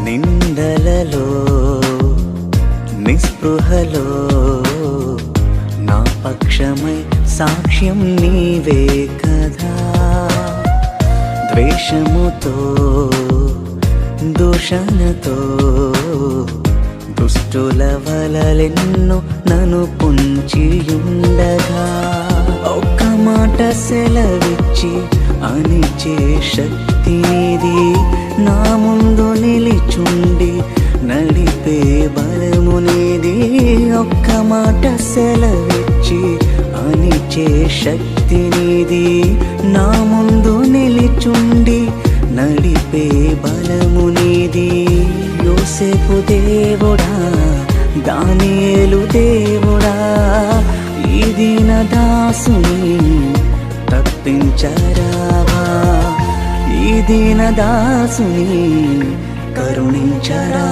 నిందలలో నిస్పృహలో నా పక్షమై సాక్ష్యం నీవే కదా. ద్వేషముతో దూషణతో దుష్టుల వలలెన్నో నన్ను పొంచియుండగా ఒక్క మాట సెలవిచ్చి అణిచే శక్తి నీది. నా ముందు నిలిచుండి నడిపే బలము నీది. ఒక్క మాట సెలవిచ్చి అణిచే శక్తి నీది. నా ముందు నిలిచుండి నడిపే బలము నీది. యోసేపు దేవుడా, దానియేలు దేవుడా, ఈ దీన దాసుని తప్పించరావా, ఈ దీన దాసుని కరుణించరా.